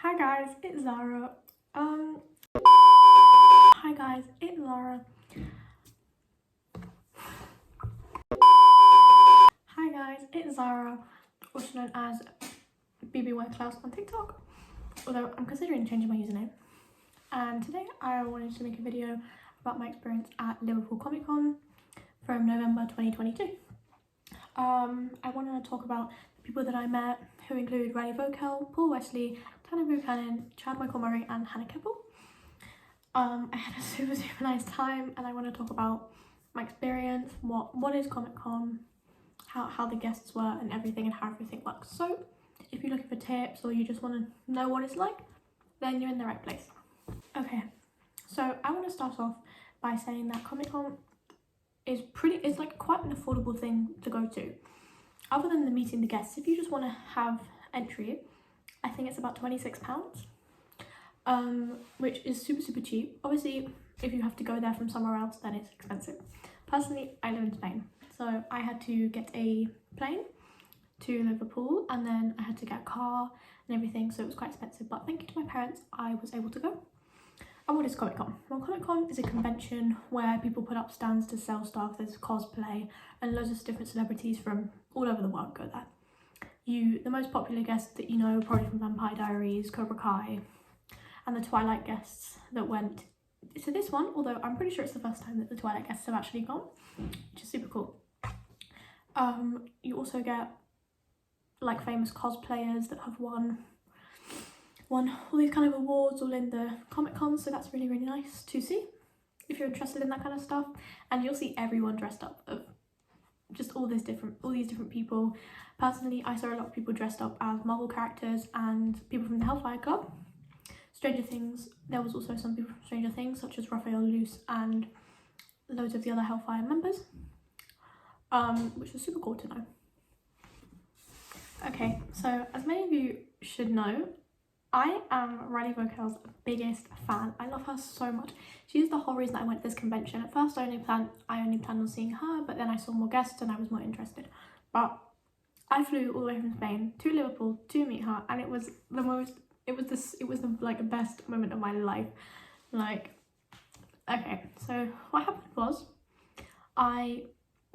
Hi guys, it's Zara. Hi guys, it's Zara. Hi guys, it's Zara, also known as voelkel on TikTok. Although I'm considering changing my username. And today I wanted to make a video about my experience at Liverpool Comic Con from November 2022. I want to talk about the people that I met, who include voelkel, Paul Wesley, Tanner Buchanan, Chad Michael Murray and Hannah Keppel. I had a super nice time, and I want to talk about my experience, what is Comic Con, how the guests were and everything, and how everything works. So if you're looking for tips or you just want to know what it's like, then you're in the right place. Okay, so I want to start off by saying that Comic Con is like quite an affordable thing to go to. Other than the meeting the guests, if you just want to have entry, I think it's about £26, which is super cheap. Obviously, if you have to go there from somewhere else, then it's expensive. Personally, I live in Spain, so I had to get a plane to Liverpool, and then I had to get a car and everything, so it was quite expensive. But thank you to my parents, I was able to go. And what is Comic Con? Well, Comic Con is a convention where people put up stands to sell stuff. There's cosplay and loads of different celebrities from all over the world go there. The most popular guests that you know, probably from Vampire Diaries, Cobra Kai, and the Twilight guests that went to this one, although I'm pretty sure it's the first time that the Twilight guests have actually gone, which is super cool. You also get like famous cosplayers that have won all these kind of awards all in the Comic Con, so that's really nice to see if you're interested in that kind of stuff. And you'll see everyone dressed up of just all these different people. Personally, I saw a lot of people dressed up as Marvel characters and people from the Hellfire Club. Stranger Things, there was also some people from Stranger Things such as Raphael Luce and loads of the other Hellfire members, which was super cool to know. Okay, so as many of you should know, I am Riley Voelkel's biggest fan. I love her so much. She's the whole reason I went to this convention. At first I only planned on seeing her, but then I saw more guests and I was more interested. But I flew all the way from Spain to Liverpool to meet her, and it was the best moment of my life. Like, okay, so what happened was I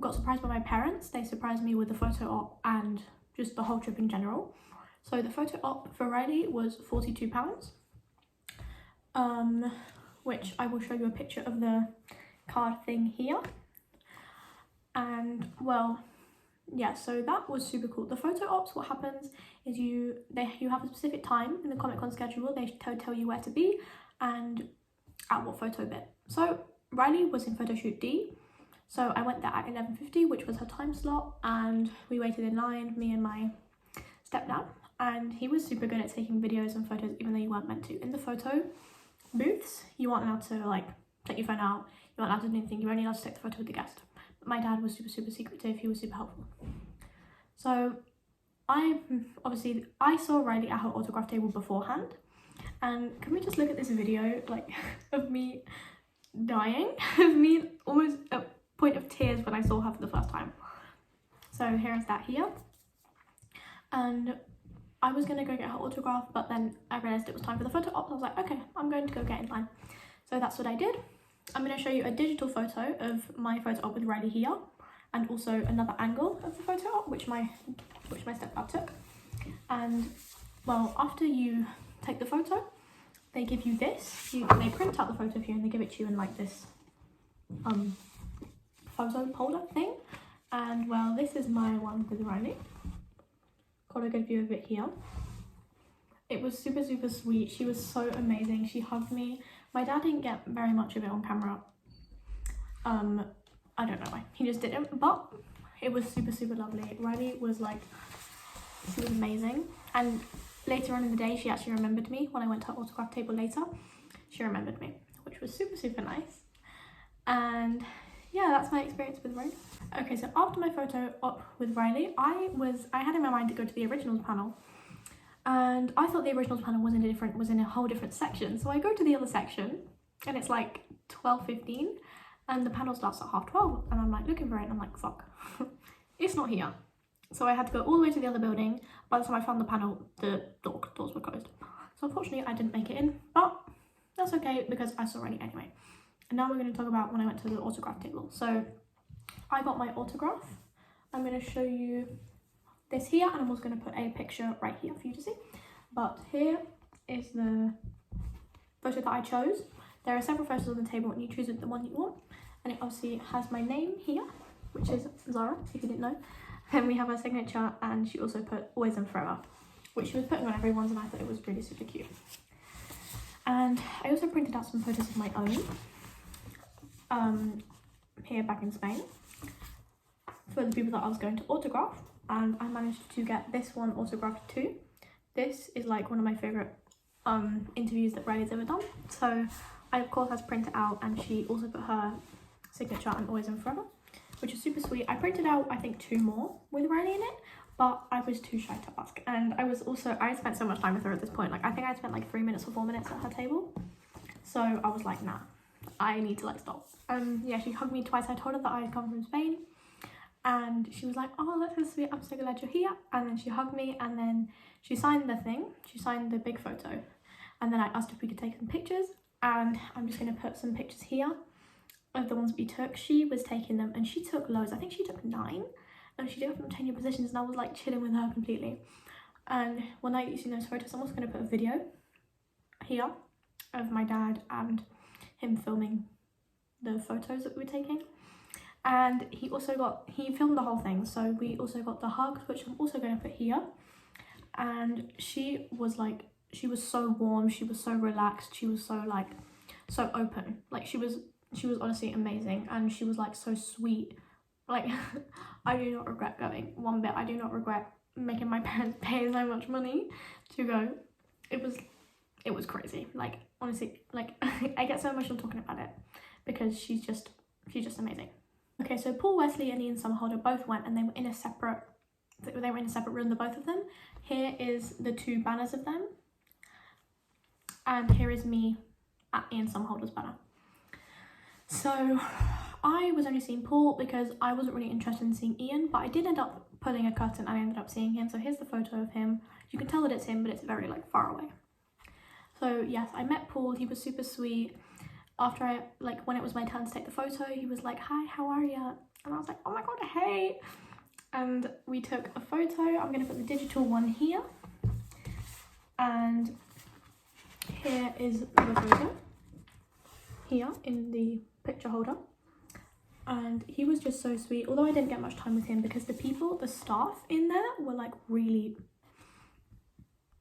got surprised by my parents. They surprised me with the photo op and just the whole trip in general. So the photo op for Riley was £42, which I will show you a picture of the card thing here. And well, yeah, so that was super cool. The photo ops, what happens is you have a specific time in the Comic Con schedule. They tell you where to be and at what photo bit. So Riley was in photo shoot D, so I went there at 11:50, which was her time slot, and we waited in line, me and my stepdad. And he was super good at taking videos and photos, even though you weren't meant to. In the photo booths, you aren't allowed to like take your phone out, you aren't allowed to do anything, you're only allowed to take the photo with the guest. But my dad was super secretive, he was super helpful. So I saw Riley at her autograph table beforehand, and can we just look at this video like of me dying, of me almost at point of tears when I saw her for the first time. So here is that here. And I was going to go get her autograph, but then I realised it was time for the photo op. I was like, okay, I'm going to go get in line. So that's what I did. I'm going to show you a digital photo of my photo op with Riley here, and also another angle of the photo op, which my stepdad took. And well, after you take the photo, they give you this. They print out the photo of you and they give it to you in like this photo holder thing. And well, this is my one with Riley. Got a good view of it here. It was super sweet. She was so amazing. She hugged me. My dad didn't get very much of it on camera. I don't know why. He just didn't, but it was super lovely. Riley was like, she was amazing. And later on in the day, she actually remembered me. When I went to her autograph table later, she remembered me, which was super nice. And yeah, that's my experience with Riley. Okay, so after my photo op with Riley, I had in my mind to go to the originals panel, and I thought the originals panel was in a whole different section. So I go to the other section, and it's like 12:15, and the panel starts at 12:30, and I'm like looking for it, and I'm like, fuck, it's not here. So I had to go all the way to the other building. By the time I found the panel, the doors were closed. So unfortunately I didn't make it in, but that's okay because I saw Riley anyway. And now we're going to talk about when I went to the autograph table. So I got my autograph. I'm going to show you this here, and I'm also going to put a picture right here for you to see. But here is the photo that I chose. There are several photos on the table and you choose the one you want. And it obviously has my name here, which is Zara, if you didn't know. Then we have her signature, and she also put always and forever, which she was putting on everyone's, and I thought it was really super cute. And I also printed out some photos of my own here back in Spain for the people that I was going to autograph, and I managed to get this one autographed too. This is like one of my favourite interviews that Riley's ever done, so I of course had to print it out, and she also put her signature and always and forever, which is super sweet. I printed out I think 2 more with Riley in it, but I was too shy to ask, and I spent so much time with her at this point. Like I think I spent like 3 minutes or 4 minutes at her table, so I was like, nah, I need to like stop. Yeah, she hugged me twice. I told her that I had come from Spain, and she was like, oh, that's so sweet, I'm so glad you're here. And then she hugged me, and then she signed the thing, she signed the big photo, and then I asked if we could take some pictures, and I'm just going to put some pictures here of the ones we took. She was taking them, and she took loads. I think she took 9, and she did it from 10-year positions, and I was like chilling with her completely. And when I used those photos, I'm also going to put a video here of my dad and him filming the photos that we were taking. And he filmed the whole thing, so we also got the hugs, which I'm also going to put here. And she was so warm, she was so relaxed, she was so so open. Like she was honestly amazing, and she was like so sweet. Like I do not regret going one bit. I do not regret making my parents pay so much money to go. It was crazy. Like honestly, like I get so emotional talking about it because she's just amazing. Okay, so Paul Wesley and Ian Somerhalder both went, and they were in a separate room, the both of them. Here is the 2 banners of them, and here is me at Ian Somerhalder's banner. So I was only seeing Paul because I wasn't really interested in seeing Ian, but I did end up pulling a curtain and I ended up seeing him. So here's the photo of him. You can tell that it's him, but it's very far away. So yes, I met Paul. He was super sweet. After when it was my turn to take the photo, he was like, hi, how are you? And I was like, oh my god, hey. And we took a photo. I'm going to put the digital one here. And here is the photo here in the picture holder. And he was just so sweet, although I didn't get much time with him because the staff in there were like really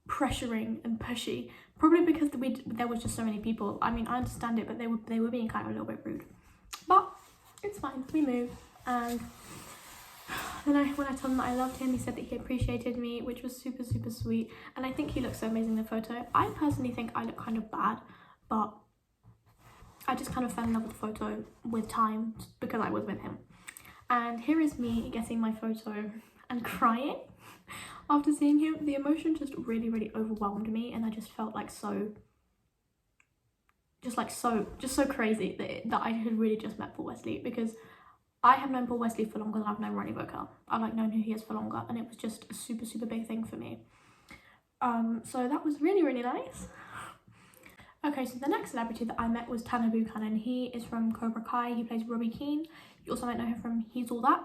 pressuring and pushy, probably because there was just so many people. I mean, I understand it, but they were being kind of a little bit rude, but it's fine, we moved. And then when I told him that I loved him, he said that he appreciated me, which was super sweet. And I think he looks so amazing in the photo. I personally think I look kind of bad, but I just kind of fell in love with the photo with time because I was with him. And here is me getting my photo and crying after seeing him. The emotion just really overwhelmed me, and I just felt like so crazy that I had really just met Paul Wesley, because I have known Paul Wesley for longer than I've known Ronnie Voelkel. I've known who he is for longer, and it was just a super big thing for me. So that was really nice. Okay, so the next celebrity that I met was Tanner Buchanan. He is from Cobra Kai. He plays Robbie Keane. You also might know him from He's All That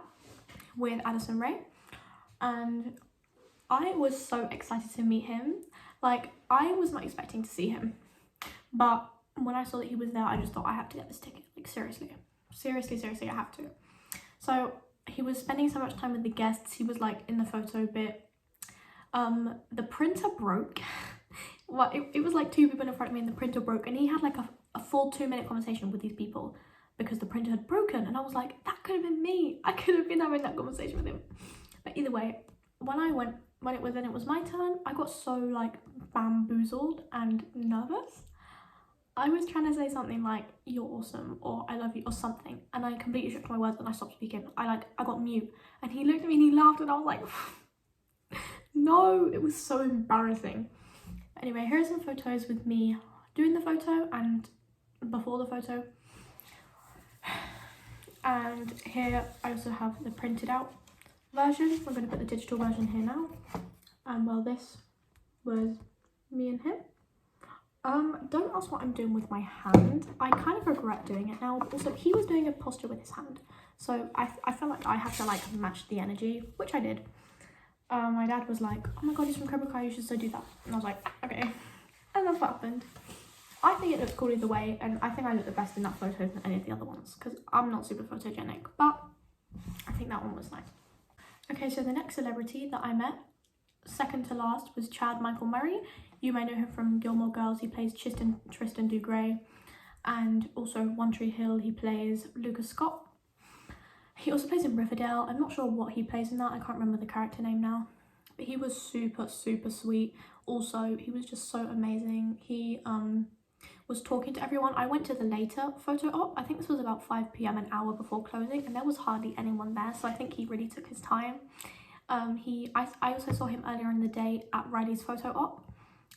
with Addison Rae. And I was so excited to meet him. Like, I was not expecting to see him, but when I saw that he was there, I just thought I have to get this ticket. Like, seriously, I have to. So he was spending so much time with the guests. He was like in the photo bit. The printer broke. Well, it was like 2 people in front of me and the printer broke, and he had like a full 2-minute conversation with these people because the printer had broken, and I was like, that could have been me. I could have been having that conversation with him. But either way, when it was my turn, I got so like bamboozled and nervous. I was trying to say something like, you're awesome, or I love you, or something, and I completely stripped my words and I stopped speaking. I got mute, and he looked at me and he laughed, and I was like, no, it was so embarrassing. Anyway, here are some photos with me doing the photo and before the photo. And here I also have the printed out version. I'm going to put the digital version here now. And well, this was me and him. Don't ask what I'm doing with my hand. I kind of regret doing it now. Also, he was doing a posture with his hand, so I felt like I had to like match the energy, which I did. My dad was like, oh my god, he's from Cobra Kai, you should so do that. And I was like, okay. And that's what happened. I think it looks cool either way, and I think I look the best in that photo than any of the other ones, because I'm not super photogenic, but I think that one was nice. Okay, so the next celebrity that I met, second to last, was Chad Michael Murray. You may know him from Gilmore Girls. He plays Tristan Dougray, and also One Tree Hill, he plays Lucas Scott. He also plays in Riverdale. I'm not sure what he plays in that. I can't remember the character name now. But he was super, super sweet. Also, he was just so amazing. He was talking to everyone. I went to the later photo op. I think this was about 5 p.m, an hour before closing, and there was hardly anyone there. So I think he really took his time. I also saw him earlier in the day at Riley's photo op.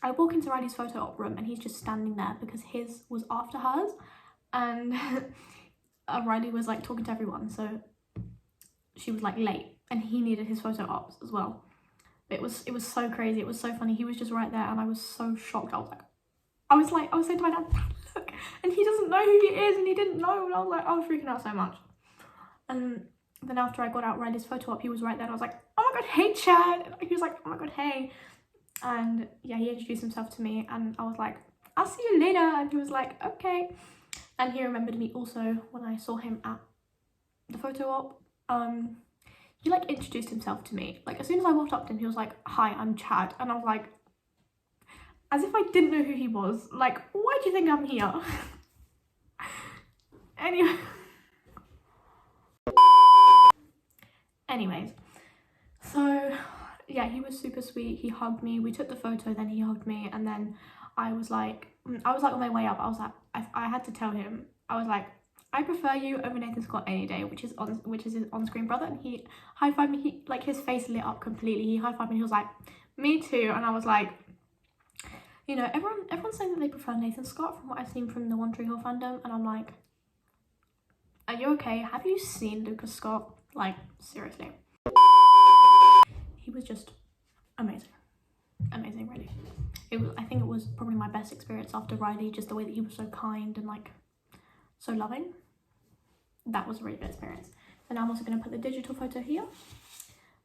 I walk into Riley's photo op room and he's just standing there because his was after hers, and Riley was like talking to everyone, so she was like late and he needed his photo ops as well. It was so crazy. It was so funny. He was just right there and I was so shocked. I was saying to my dad, look, and he doesn't know who he is and he didn't know, and I was freaking out so much. And then after I got out Riley's photo op, he was right there and I was like, oh my god, hey Chad. And he was like, oh my god, hey. And yeah, he introduced himself to me and I was like, I'll see you later. And he was like, okay. And he remembered me also when I saw him at the photo op. He like introduced himself to me. Like as soon as I walked up to him, he was like, hi, I'm Chad. And I was like, as if I didn't know who he was. Like, why do you think I'm here? Anyways, so yeah, he was super sweet. He hugged me. We took the photo, then he hugged me, and then I was like on my way up, I was like, I had to tell him, I was like, I prefer you over Nathan Scott any day, which is his on-screen brother. And he high-fived me. He like, his face lit up completely. He high-fived me. He was like, me too. And I was like, you know, everyone's saying that they prefer Nathan Scott from what I've seen from the One Tree Hill fandom, and I'm like, are you okay? Have you seen Lucas Scott? Like, seriously. He was just amazing, really. I think it was probably my best experience after Riley, just the way that he was so kind and like so loving. That was a really good experience. So now I'm also going to put the digital photo here,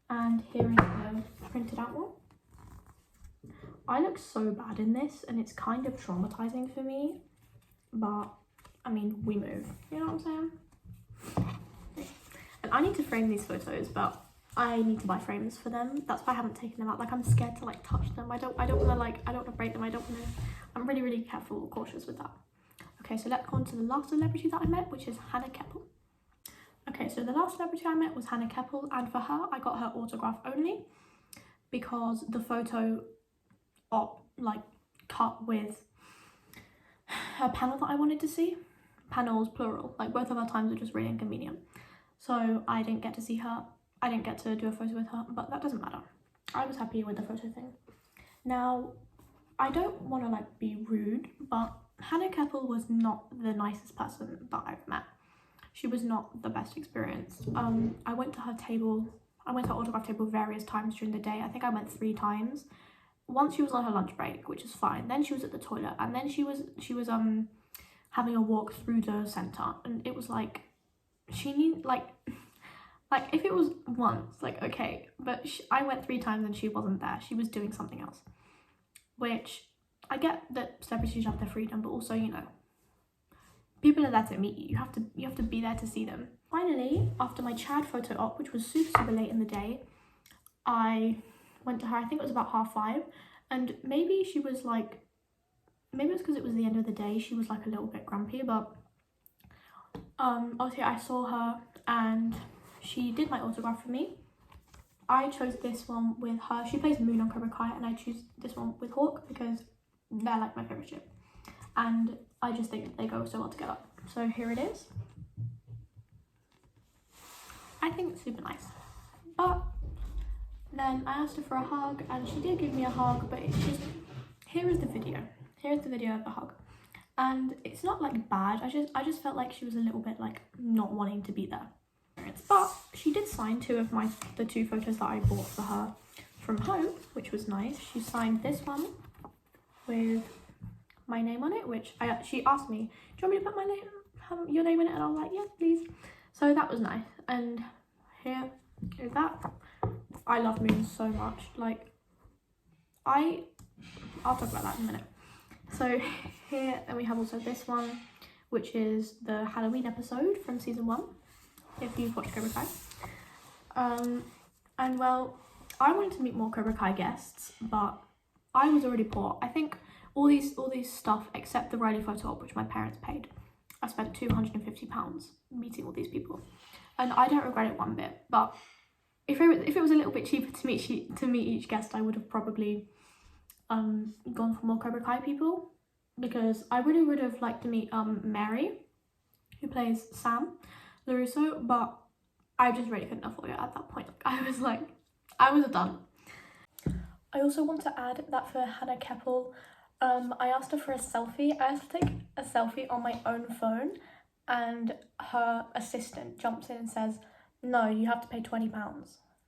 and here is the printed out one. I look so bad in this and it's kind of traumatizing for me, but I mean, we move, you know what I'm saying? And I need to frame these photos, but I need to buy frames for them. That's why I haven't taken them out. Like, I'm scared to like touch them. I don't want to break them. I'm really, really careful, cautious with that. Okay, so let's go on to the last celebrity that I met, which is Hannah Keppel. Okay, so the last celebrity I met was Hannah Keppel, and for her, I got her autograph only because the photo op like cut with a panel that I wanted to see. Panels plural, like both of our times are just really inconvenient. So I didn't get to see her. I didn't get to do a photo with her, but that doesn't matter. I was happy with the photo thing. Now, I don't want to like be rude, but Hannah Keppel was not the nicest person that I've met. She was not the best experience. I went to her autograph table various times during the day. I think I went 3 times. Once she was on her lunch break, which is fine. Then she was at the toilet, and then she was having a walk through the center, and it was like, she need like if it was once, like okay, but I went 3 times and she wasn't there. She was doing something else, which I get that celebrities have their freedom, but also, you know, people are there to meet you. You have to be there to see them. Finally, after my Chad photo op, which was super late in the day, I went to her. I think it was about 5:30, and maybe she was like, maybe it's because it was the end of the day, she was like a little bit grumpy, but obviously I saw her and she did my autograph for me. I chose this one with her. She plays Moon on Cobra Kai, and I choose this one with Hawk because they're like my favourite ship, and I just think they go so well together. So here it is. I think it's super nice. But then I asked her for a hug and she did give me a hug, but it's just, here is the video. Here's the video of the hug. And it's not like bad, I just felt like she was a little bit like not wanting to be there. But she did sign the 2 photos that I bought for her from home, which was nice. She signed this one with my name on it, which she asked me, do you want me to put my name, your name in it? And I was like, yeah, please. So that was nice. And here is that. I love moons so much. Like, I'll talk about that in a minute. So here, then we have also this one, which is the Halloween episode from season 1, if you've watched Cobra Kai. And well, I wanted to meet more Cobra Kai guests, but I was already poor. I think all these stuff except the Riley photo op, which my parents paid. I spent £250 meeting all these people, and I don't regret it one bit. But if it was a little bit cheaper to meet each guest, I would have probably gone for more Cobra Kai people, because I really would have liked to meet Mary, who plays Sam LaRusso, but I just really couldn't afford it at that point. I was done. I also want to add that for Hannah Keppel, I asked her for a selfie. I asked her to take a selfie on my own phone, and her assistant jumps in and says, no, you have to pay £20.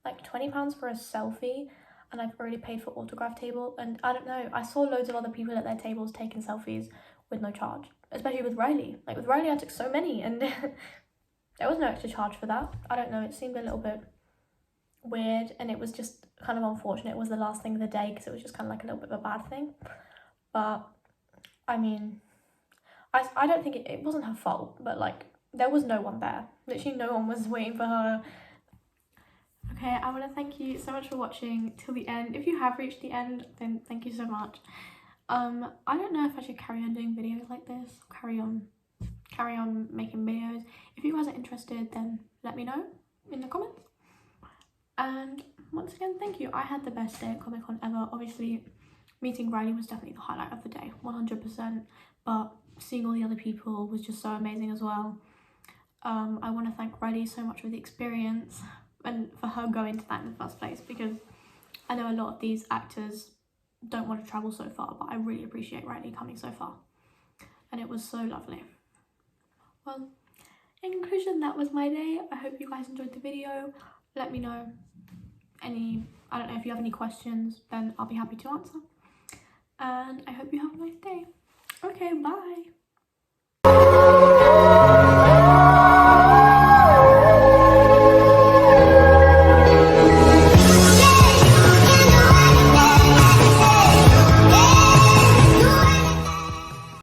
Like, £20 for a selfie, and I've already paid for autograph table. And I don't know, I saw loads of other people at their tables taking selfies with no charge, especially with Riley. Like, with Riley I took so many, and there was no extra charge for that. I don't know, it seemed a little bit weird, and it was just kind of unfortunate. It was the last thing of the day, because it was just kind of like a little bit of a bad thing. But I mean, I don't think it wasn't her fault, but like, there was no one there. Literally no one was waiting for her. Okay, I want to thank you so much for watching till the end. If you have reached the end, then thank you so much. I don't know if I should carry on doing videos like this, carry on making videos. If you guys are interested, then let me know in the comments. And once again, thank you. I had the best day at Comic-Con ever. Obviously, meeting Riley was definitely the highlight of the day, 100%. But seeing all the other people was just so amazing as well. I want to thank Riley so much for the experience and for her going to that in the first place, because I know a lot of these actors don't want to travel so far, but I really appreciate Riley coming so far. And it was so lovely. Well, in conclusion, that was my day. I hope you guys enjoyed the video. Let me know I don't know if you have any questions, then I'll be happy to answer. And I hope you have a nice day. Okay, bye.